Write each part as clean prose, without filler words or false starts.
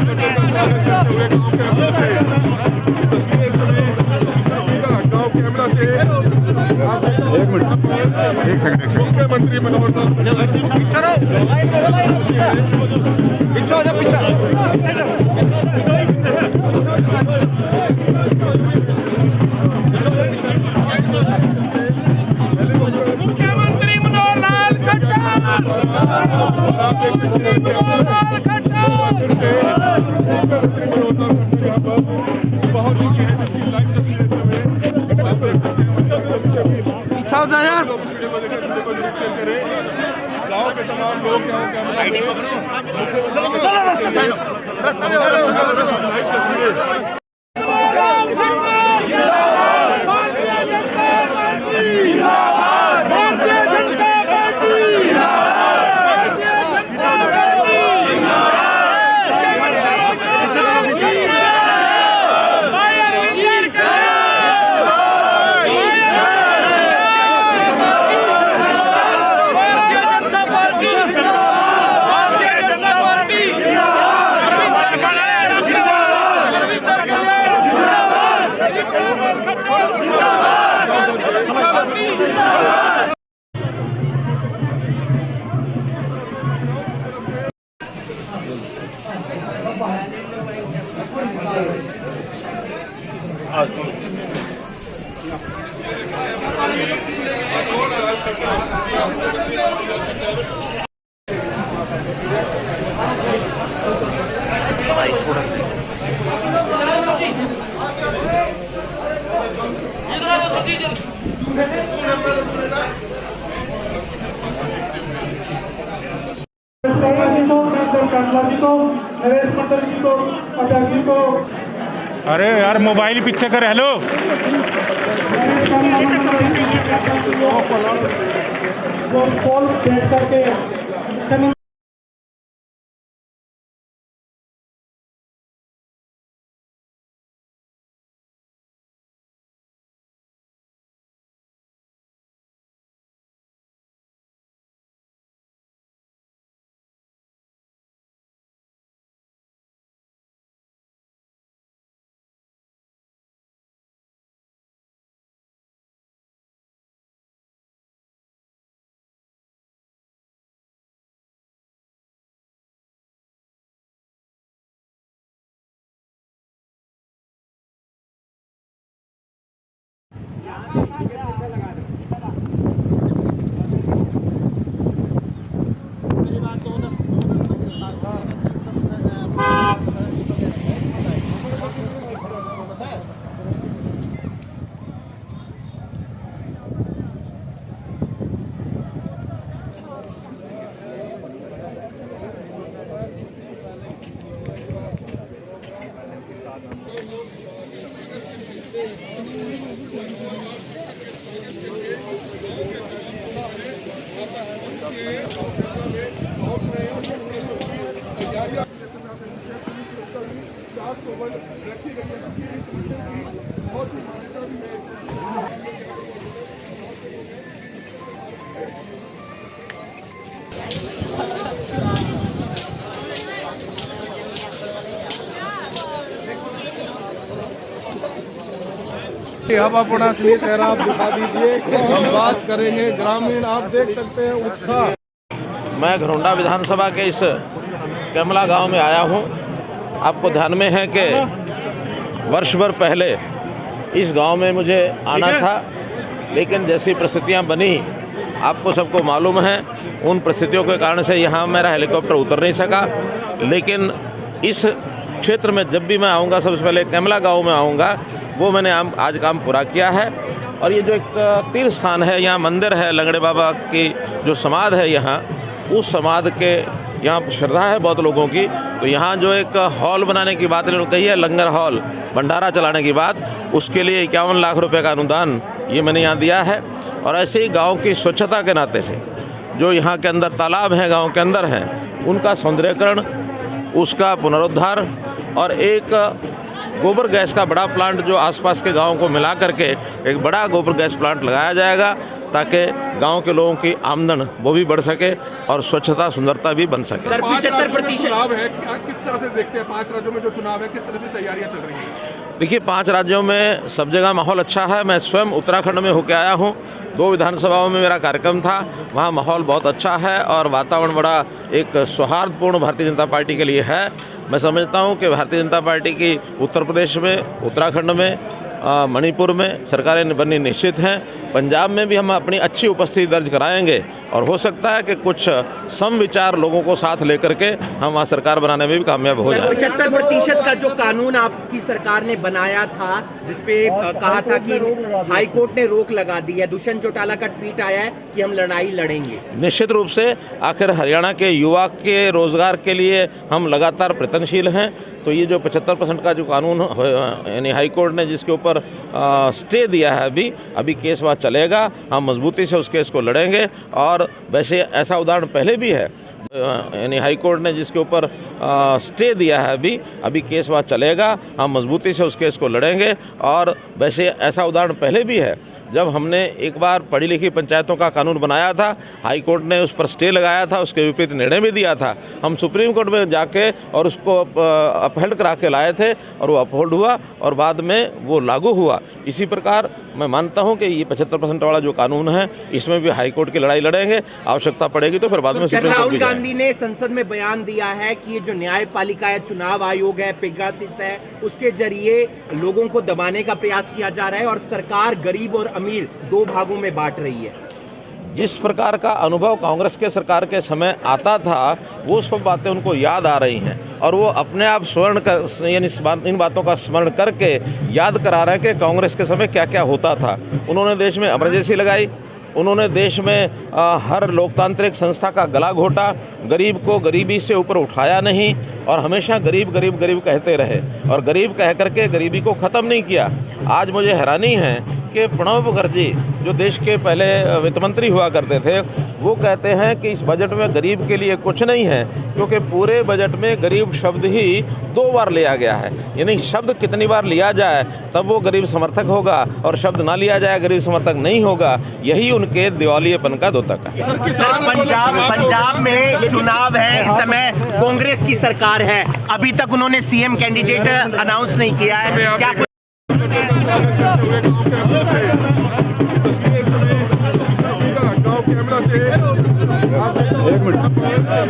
एक मिनट, एक सेकंड। मुख्यमंत्री मनोहर लाल बहुत गाँव के तमाम लोग जी को, नरेश मंडल जी को, अध्यक्ष जी को। अरे यार मोबाइल पीछे कर। हेलो फोन बैठ करके अब अपना असली चेहरा आप दिखा दीजिए, हम बात करेंगे ग्रामीण। आप देख सकते हैं उत्साह। मैं घरौंडा विधानसभा के इस कैमला गांव में आया हूं। आपको ध्यान में है कि वर्ष भर पहले इस गांव में मुझे आना था, लेकिन जैसी परिस्थितियां बनी आपको सबको मालूम है, उन परिस्थितियों के कारण से यहाँ मेरा हेलीकॉप्टर उतर नहीं सका। लेकिन इस क्षेत्र में जब भी मैं आऊँगा, सबसे पहले कैमला गाँव में आऊँगा, वो मैंने आज काम पूरा किया है। और ये जो एक तीर्थ स्थान है, यहाँ मंदिर है, लंगड़े बाबा की जो समाधि है यहाँ, उस समाधि के यहाँ श्रद्धा है बहुत लोगों की। तो यहाँ जो एक हॉल बनाने की बात इन्होंने कही है, लंगर हॉल, भंडारा चलाने की बात, उसके लिए 51 लाख रुपए का अनुदान ये मैंने यहाँ दिया है। और ऐसे ही गाँव की स्वच्छता के नाते से जो यहाँ के अंदर तालाब हैं, गाँव के अंदर हैं, उनका सौंदर्यीकरण, उसका पुनरुद्धार और एक गोबर गैस का बड़ा प्लांट जो आसपास के गाँव को मिला करके एक बड़ा गोबर गैस प्लांट लगाया जाएगा, ताकि गांव के लोगों की आमदन वो भी बढ़ सके और स्वच्छता सुंदरता भी बन सके। 75% चुनाव है, किस तरह से देखते हैं 5 राज्यों में जो चुनाव है, किस तरह से तैयारियां चल रही हैं? देखिए, 5 राज्यों में सब जगह माहौल अच्छा है। मैं स्वयं उत्तराखंड में होकर आया हूँ, 2 विधानसभाओं में मेरा कार्यक्रम था, वहाँ माहौल बहुत अच्छा है और वातावरण बड़ा एक सौहार्दपूर्ण भारतीय जनता पार्टी के लिए है। मैं समझता हूँ कि भारतीय जनता पार्टी की उत्तर प्रदेश में, उत्तराखंड में, मणिपुर में सरकारें बननी निश्चित हैं। पंजाब में भी हम अपनी अच्छी उपस्थिति दर्ज कराएंगे और हो सकता है कि कुछ समविचार लोगों को साथ लेकर के हम वहाँ सरकार बनाने में भी कामयाब हो जाए। 75% का जो कानून आपकी सरकार ने बनाया था, जिसपे कहा था कि हाई कोर्ट ने रोक लगा दी है, दुष्यंत चौटाला का ट्वीट आया है कि हम लड़ाई लड़ेंगे। निश्चित रूप से आखिर हरियाणा के युवा के रोजगार के लिए हम लगातार प्रयत्नशील हैं। तो ये जो 75% का जो कानून यानी हाई कोर्ट ने जिसके ऊपर स्टे दिया है, अभी केस वहाँ चलेगा, हम मजबूती से उस केस को लड़ेंगे। और वैसे ऐसा उदाहरण पहले भी है, यानी हाई कोर्ट ने जिसके ऊपर स्टे दिया है, अभी केस वहाँ चलेगा, हम मजबूती से उस केस को लड़ेंगे। और वैसे ऐसा उदाहरण पहले भी है, जब हमने एक बार पढ़ी लिखी पंचायतों का कानून बनाया था, हाई कोर्ट ने उस पर स्टे लगाया था, उसके विपरीत निर्णय भी दिया था। हम सुप्रीम कोर्ट में जाके और उसको अपहेल्ड करा के लाए थे और वो अपहोल्ड हुआ और बाद में वो लागू हुआ। इसी प्रकार मैं मानता हूं कि ये 75% वाला जो कानून है, इसमें भी हाई कोर्ट की लड़ाई लड़ेंगे। आवश्यकता पड़ेगी तो फिर बाद में सुप्रीम कोर्ट राहुल भी जाएंगे। गांधी ने संसद में बयान दिया है कि ये जो न्यायपालिका है, चुनाव आयोग है, पेगासिस है, उसके जरिए लोगों को दबाने का प्रयास किया जा रहा है और सरकार गरीब और अमीर 2 भागों में बांट रही है। जिस प्रकार का अनुभव कांग्रेस के सरकार के समय आता था, वो सब बातें उनको याद आ रही हैं और वो अपने आप स्मरण कर यानी इन बातों का स्मरण करके याद करा रहे हैं कि कांग्रेस के समय क्या क्या होता था। उन्होंने देश में इमरजेंसी लगाई, उन्होंने देश में हर लोकतांत्रिक संस्था का गला घोटा, गरीब को गरीबी से ऊपर उठाया नहीं और हमेशा गरीब गरीब गरीब कहते रहे और गरीब कह करके गरीबी को ख़त्म नहीं किया। आज मुझे हैरानी है कि प्रणब मुखर्जी जो देश के पहले वित्त मंत्री हुआ करते थे, वो कहते हैं कि इस बजट में गरीब के लिए कुछ नहीं है, क्योंकि पूरे बजट में गरीब शब्द ही 2 बार लिया गया है। यानी शब्द कितनी बार लिया जाए तब वो गरीब समर्थक होगा और शब्द ना लिया जाए गरीब समर्थक नहीं होगा। यही उनके दिवालियेपन का द्योतक है। पंजाब में चुनाव है, इस समय कांग्रेस की सरकार है, अभी तक उन्होंने सीएम कैंडिडेट अनाउंस नहीं किया है। क्या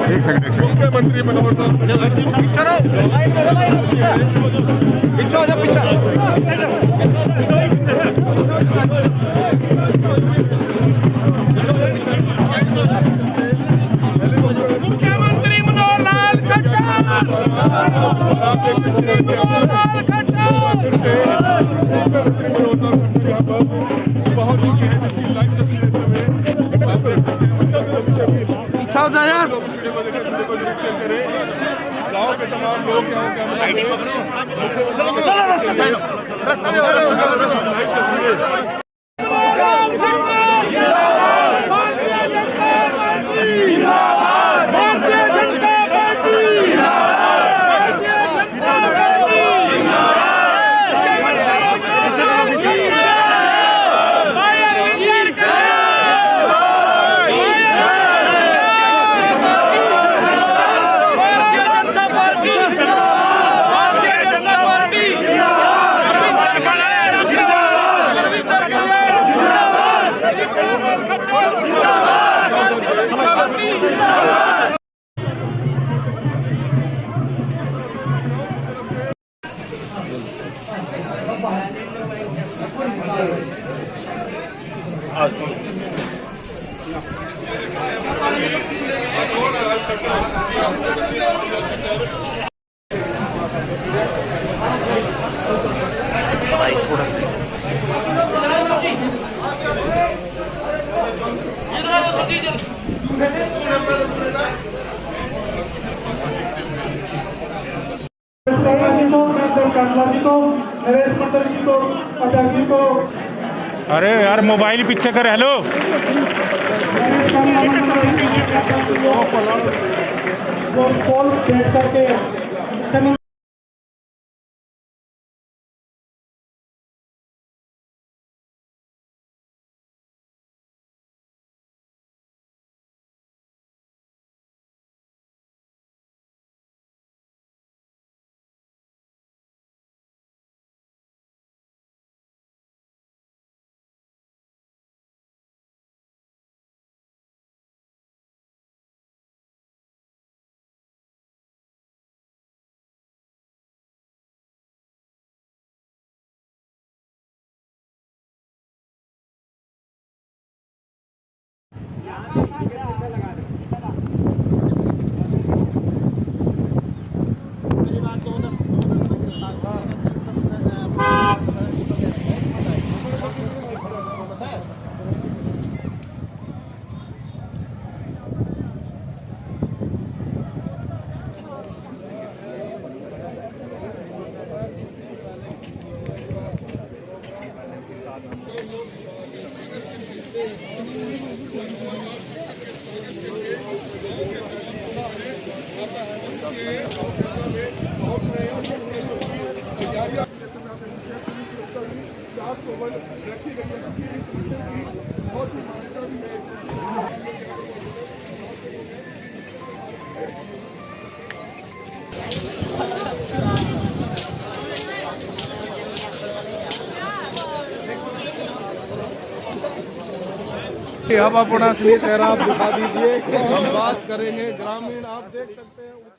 एक सेकंड मुख्यमंत्री मनोहर लाल गाँव के तमाम लोग जी को, कैमला जी को, नरेश मंडल जी को, अटक जी को। अरे यार मोबाइल पीछे कर। हेलो, वो पोल बैठ करके अब अपना असली चेहरा आप दिखा दीजिए, हम बात करेंगे ग्रामीण, आप देख सकते हैं।